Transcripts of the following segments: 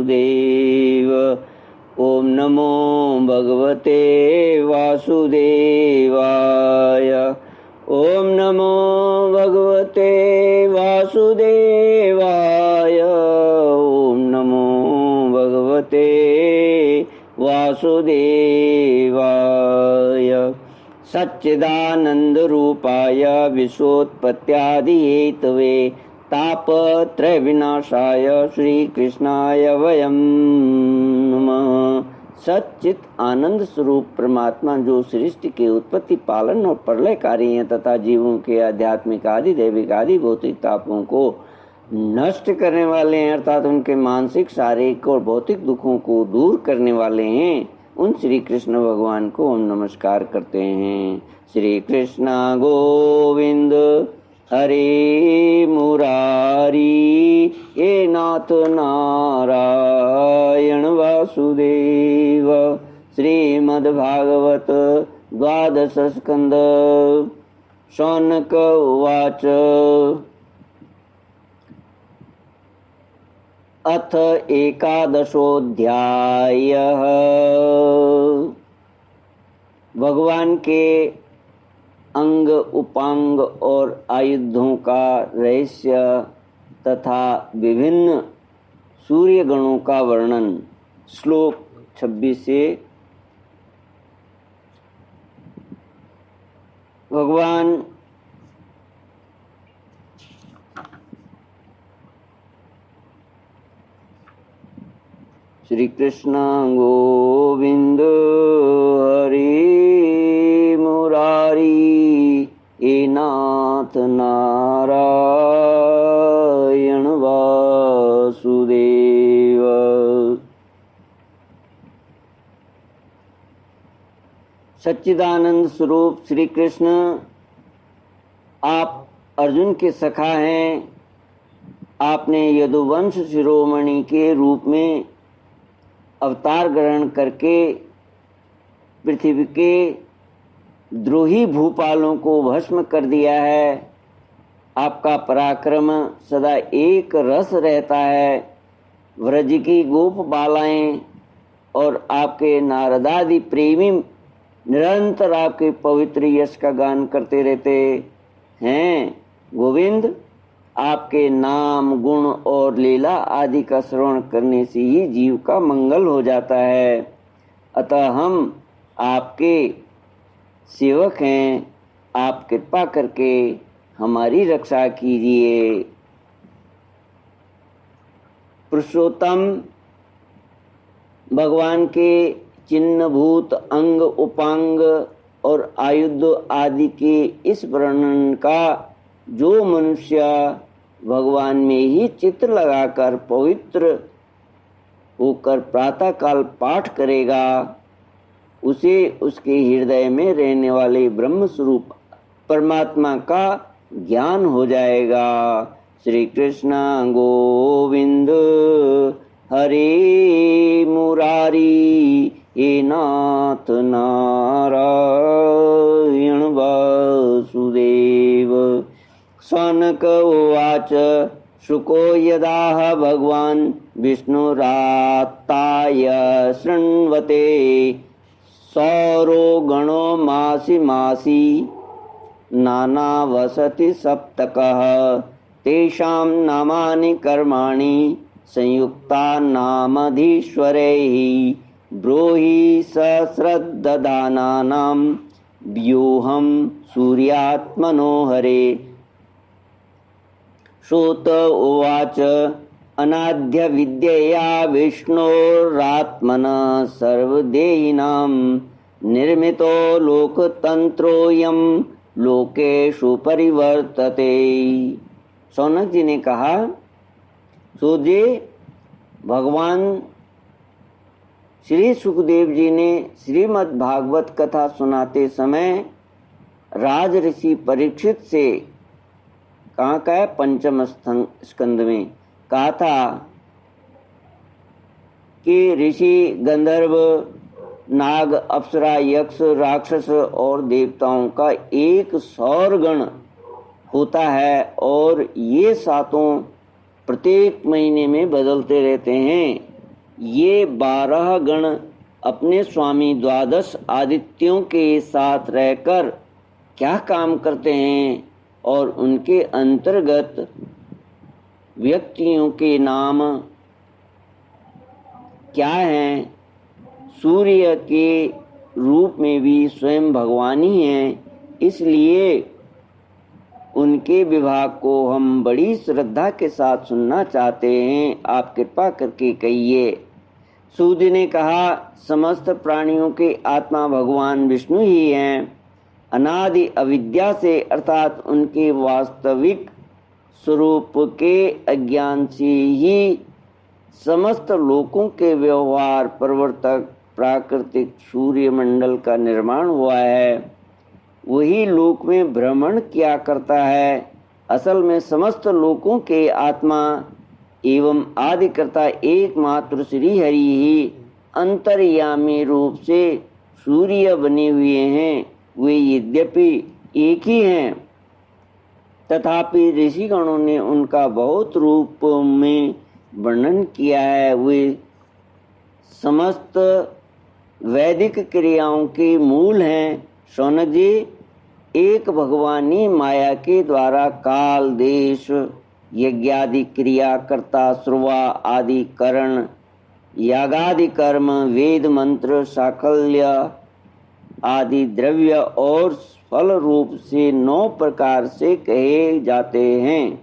वासुदेव। ओम नमो भगवते वासुदेवाय। ओम नमो भगवते वासुदेवाय। ओम नमो भगवते वासुदेवाय। सच्चिदानंद रूपाय विश्वोत्पत्त्यादि हेतवे तापत्रय विनाशाय श्री कृष्णाय वयम नमः। सच्चित आनंद स्वरूप परमात्मा जो सृष्टि के उत्पत्ति, पालन और प्रलयकारी हैं तथा जीवों के आध्यात्मिक आदि दैविक आदि भौतिक तापों को नष्ट करने वाले हैं, अर्थात उनके मानसिक, शारीरिक और भौतिक दुखों को दूर करने वाले हैं, उन श्री कृष्ण भगवान को हम नमस्कार करते हैं। श्री कृष्ण गोविंद हरे मुरारी, हे नाथ नारायण वासुदेव। श्रीमद्भागवत द्वादश स्कंद। शौनक उवाच। अथ एकादशोऽध्यायः। भगवान के अंग, उपांग और आयुधों का रहस्य तथा विभिन्न सूर्य गणों का वर्णन। श्लोक 26 से भगवान श्री कृष्ण गोविंद हरि मुरारी, हे नाथ नारायण वासुदेव। सच्चिदानंद स्वरूप श्री कृष्ण, आप अर्जुन के सखा हैं। आपने यदुवंश शिरोमणि के रूप में अवतार ग्रहण करके पृथ्वी के द्रोही भूपालों को भस्म कर दिया है। आपका पराक्रम सदा एक रस रहता है। व्रज की गोप बालाएं और आपके नारदादि प्रेमी निरंतर आपके पवित्र यश का गान करते रहते हैं। गोविंद, आपके नाम, गुण और लीला आदि का श्रवण करने से ही जीव का मंगल हो जाता है। अतः हम आपके सेवक हैं। आप कृपा करके हमारी रक्षा कीजिए। पुरुषोत्तम, भगवान के चिन्हभूत अंग, उपांग और आयुध आदि के इस वर्णन का जो मनुष्य भगवान में ही चित्त लगाकर पवित्र होकर प्रातः काल पाठ करेगा, उसे उसके हृदय में रहने वाले ब्रह्म स्वरूप परमात्मा का ज्ञान हो जाएगा। श्री कृष्ण गोविंद हरे मुरारी, हे नाथ नारायण वासुदेव। शौनक उवाच। शुको यदाह भगवान् विष्णुरात्ताय शृण्वते सौरो गणो मासि मासि नानावसति सप्तकः तेषां नामानि कर्माणि संयुक्ता नामधीश्वरैः ब्रूहि सहस्रदधानानां व्यूहं सूर्यात्मनो हरे। श्रोत उवाच। अनाद्य विद्यया विष्णोरात्मनः सर्वदेहिनां निर्मितो लोकतंत्रोऽयं लोकेषु परिवर्तते। शौनक जी ने कहा, सोजे भगवान श्री सुखदेव जी ने श्रीमद् भागवत कथा सुनाते समय राज ऋषि परीक्षित से कहाँ का है, पंचम स्कंद में कहा था कि ऋषि, गंधर्व, नाग, अप्सरा, यक्ष, राक्षस और देवताओं का एक सौरगण होता है और ये सातों प्रत्येक महीने में बदलते रहते हैं। ये 12 गण अपने स्वामी द्वादश आदित्यों के साथ रहकर क्या काम करते हैं और उनके अंतर्गत व्यक्तियों के नाम क्या हैं। सूर्य के रूप में भी स्वयं भगवान ही हैं, इसलिए उनके विभाग को हम बड़ी श्रद्धा के साथ सुनना चाहते हैं, आप कृपा करके कहिए। सूद ने कहा, समस्त प्राणियों के आत्मा भगवान विष्णु ही हैं। अनादि अविद्या से अर्थात उनके वास्तविक स्वरूप के अज्ञान से ही समस्त लोकों के व्यवहार प्रवर्तक प्राकृतिक सूर्यमंडल का निर्माण हुआ है। वही लोक में भ्रमण किया करता है। असल में समस्त लोकों के आत्मा एवं आदिकर्ता एकमात्र श्री हरि ही अंतर्यामी रूप से सूर्य बने हुए हैं। वे यद्यपि एक ही हैं, तथापि ऋषिगणों ने उनका बहुत रूप में वर्णन किया है। वे समस्त वैदिक क्रियाओं के मूल हैं। शौनक जी, एक भगवानी माया के द्वारा काल, देश, यज्ञादि क्रिया, कर्ता, श्रुवा आदि करण, यागादि कर्म, वेद मंत्र, साकल्य आदि द्रव्य और फल रूप से 9 प्रकार से कहे जाते हैं।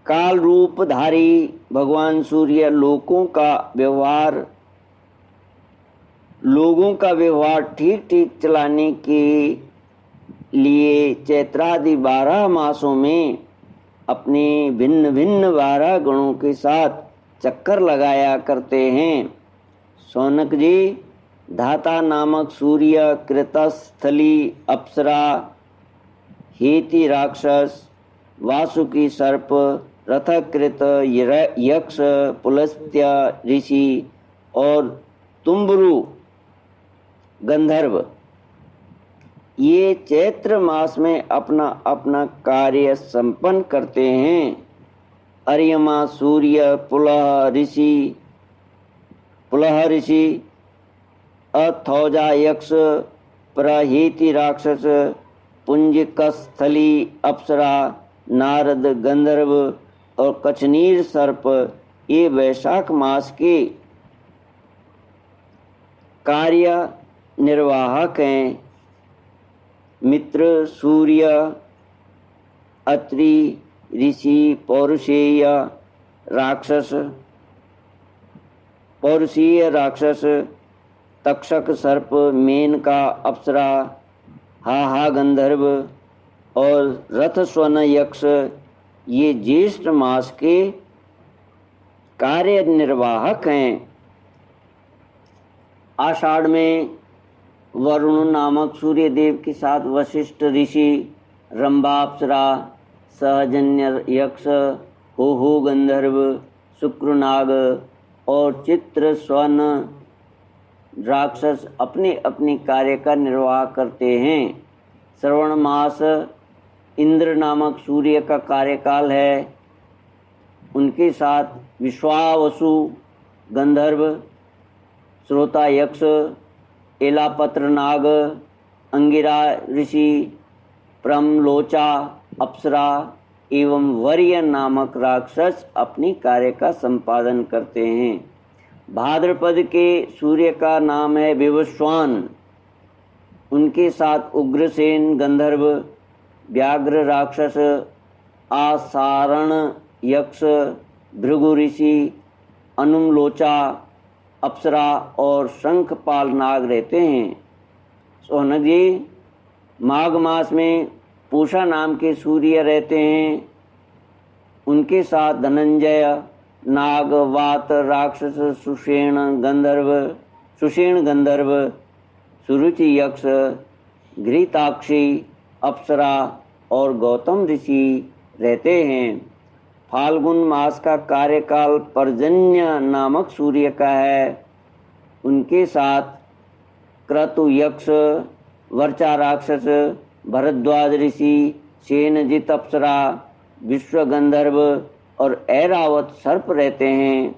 काल रूपधारी भगवान सूर्य लोगों का व्यवहार ठीक ठीक चलाने के लिए चैत्रादि 12 मासों में अपने भिन्न भिन्न 12 गणों के साथ चक्कर लगाया करते हैं। शौनक जी, धाता नामक सूर्य, कृतस्थली अप्सरा, हेति राक्षस, वासुकी सर्प, रथकृत यक्ष, पुलस्त्य ऋषि और तुम्बरु गंधर्व ये चैत्र मास में अपना अपना कार्य संपन्न करते हैं। अर्यमा सूर्य, पुलह ऋषि, अथौजा यक्ष, प्रहेति राक्षस, पुंजिकस्थली अप्सरा, नारद गंधर्व और कचनीर सर्प ये वैशाख मास के कार्य निर्वाहक हैं। मित्र सूर्य, अत्रि ऋषि, पौरुषीय राक्षस, तक्षक सर्प, मेनका अप्सरा, हाहा गंधर्व और रथस्वन यक्ष ये ज्येष्ठ मास के कार्य निर्वाहक हैं। आषाढ़ में वरुण नामक सूर्य देव के साथ वशिष्ठ ऋषि, रंभा अप्सरा, सहजन्य यक्ष, हो गंधर्व, शुक्रनाग और चित्र स्वन राक्षस अपने अपने कार्य का निर्वाह करते हैं। श्रवण मास इंद्र नामक सूर्य का कार्यकाल है। उनके साथ विश्वावसु गंधर्व, श्रोता यक्ष, एलापत्र नाग, अंगिरा ऋषि, प्रमलोचा अप्सरा एवं वर्य नामक राक्षस अपनी कार्य का संपादन करते हैं। भाद्रपद के सूर्य का नाम है विवस्वान। उनके साथ उग्रसेन गंधर्व, व्याघ्र राक्षस, आसारण यक्ष, भृगु ऋषि, अनुमलोचा अप्सरा और शंखपाल नाग रहते हैं। सोहनक जी, माघ मास में पूषा नाम के सूर्य रहते हैं। उनके साथ धनंजय नाग, वात राक्षस, सुषेण गंधर्व, सुरुचि यक्ष, घृताक्षी अप्सरा और गौतम ऋषि रहते हैं। फाल्गुन मास का कार्यकाल पर्जन्य नामक सूर्य का है। उनके साथ क्रतु यक्ष, वर्चा राक्षस, भरद्वाज ऋषि, सेनजित अप्सरा, विश्व गंधर्व और ऐरावत सर्प रहते हैं।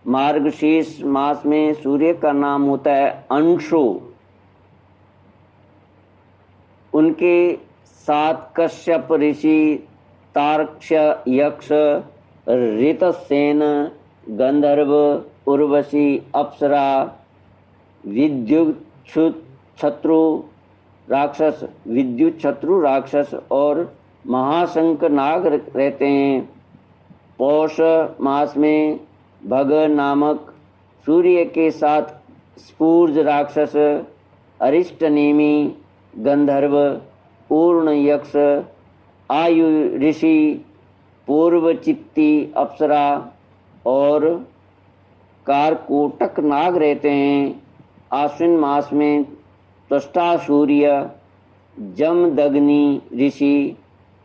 मार्गशीर्ष मास में सूर्य का नाम होता है अंशु। उनके साथ कश्यप ऋषि, तार्क्ष यक्ष, ऋतसेन, गंधर्व, उर्वशी, अप्सरा, विद्युत शत्रु राक्षस और महाशंक नाग रहते हैं। पौष मास में भग नामक सूर्य के साथ स्फूर्ज राक्षस, अरिष्टनेमी, गंधर्व, पूर्ण यक्ष, आयु ऋषि, पूर्वचित्ती अप्सरा और कारकोटक नाग रहते हैं। आश्विन मास में त्वष्टा सूर्य, जमदग्नि ऋषि,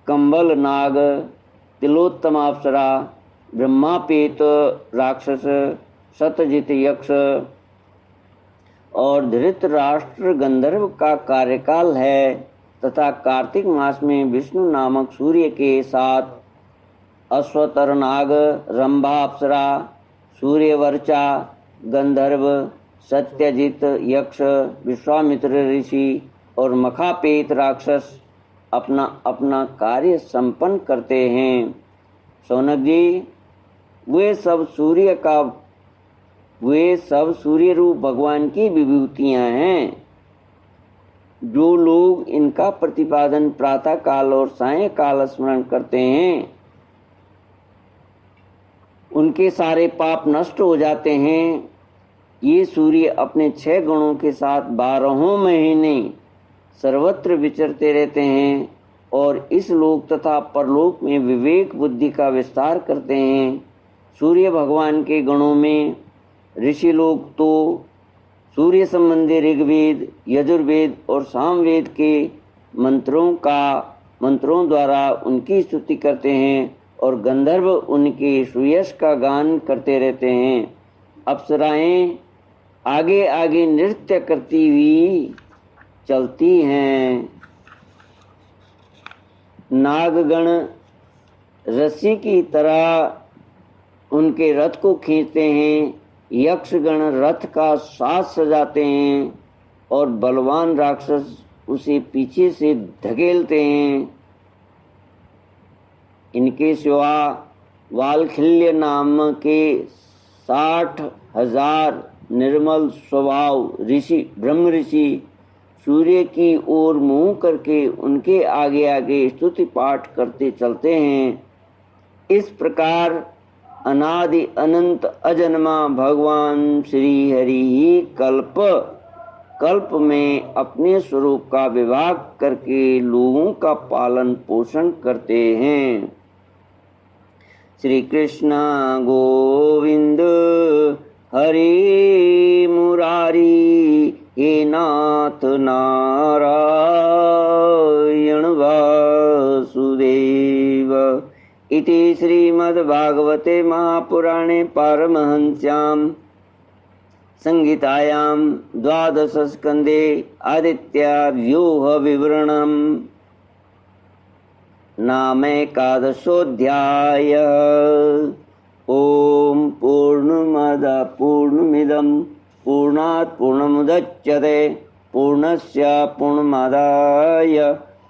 कंबल नाग, तिलोत्तमा अप्सरा, ब्रह्मापेत राक्षस, सतजित यक्ष और धृतराष्ट्र गंधर्व का कार्यकाल है। तथा कार्तिक मास में विष्णु नामक सूर्य के साथ अश्वतर नाग, रंभा अप्सरा, सूर्यवर्चा, गंधर्व, सत्यजित यक्ष, विश्वामित्र ऋषि और मखापेत राक्षस अपना अपना कार्य संपन्न करते हैं। शौनक जी, वे सब सूर्य रूप भगवान की विभूतियां हैं। जो लोग इनका प्रतिपादन प्रातः काल और सायंकाल स्मरण करते हैं, उनके सारे पाप नष्ट हो जाते हैं। ये सूर्य अपने 6 गुणों के साथ 12 महीने सर्वत्र विचरते रहते हैं और इस लोक तथा परलोक में विवेक बुद्धि का विस्तार करते हैं। सूर्य भगवान के गणों में ऋषि लोग तो सूर्य संबंधी ऋग्वेद, यजुर्वेद और सामवेद के मंत्रों द्वारा उनकी स्तुति करते हैं और गंधर्व उनके सुयश का गान करते रहते हैं। अप्सराएं आगे आगे नृत्य करती हुई चलती हैं। नागगण रस्सी की तरह उनके रथ को खींचते हैं। यक्षगण रथ का साथ सजाते हैं और बलवान राक्षस उसे पीछे से धकेलते हैं। इनके सिवा वालखिल्य नाम के 60,000 निर्मल स्वभाव ब्रह्म ऋषि सूर्य की ओर मुंह करके उनके आगे आगे स्तुति पाठ करते चलते हैं। इस प्रकार अनादि अनंत अजन्मा भगवान श्री हरि ही कल्प में अपने स्वरूप का विभाग करके लोगों का पालन पोषण करते हैं। श्री कृष्ण गोविंद हरे मुरारी, हे नाथ नारायण वासुदेव। इति श्रीमद्भागवते महापुराणे पारमहंस्यां संहितायां 12 स्कन्धे आदित्याव्यूह विवरणम् नामैकादशोऽध्याय। ॐ पूर्णमदः पूर्णमिदं पूर्णात् पूर्णमुदच्यते पूर्णस्य पूर्णमादाय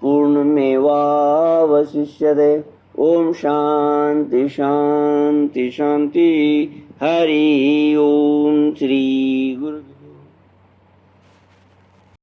पूर्णमेवावशिष्यते। ओम शांति शांति शांति। हरि ओम श्री गुरु।